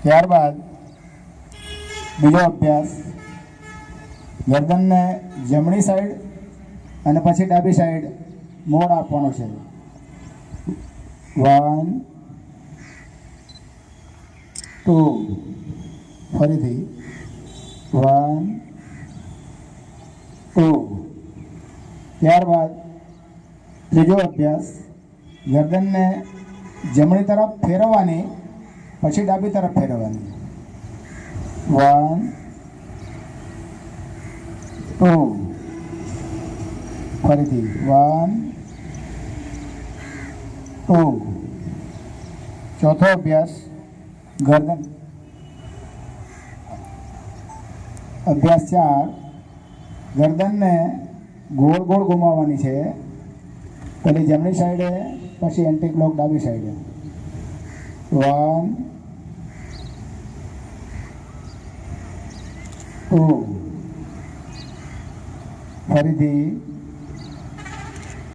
ત્યારબાદ બીજો અભ્યાસ, ગરદનને જમણી સાઈડ અને પછી ડાબી સાઈડ મોડ આપવાનો છે. 1 2, ફરીથી 1 2. ત્યારબાદ ત્રીજો અભ્યાસ, ગરદનને જમણી તરફ ફેરવવાની પછી ડાબી તરફ ફેરવવાની. 1 2, ફરીથી 1 2. ચોથો અભ્યાસ, અભ્યાસ 4, ગરદનને ગોળ ગોળ ઘુમાવવાની છે. પહેલી જમણી સાઈડે પછી એન્ટી ક્લોક ડાબી સાઈડે. 1 2, ફરીથી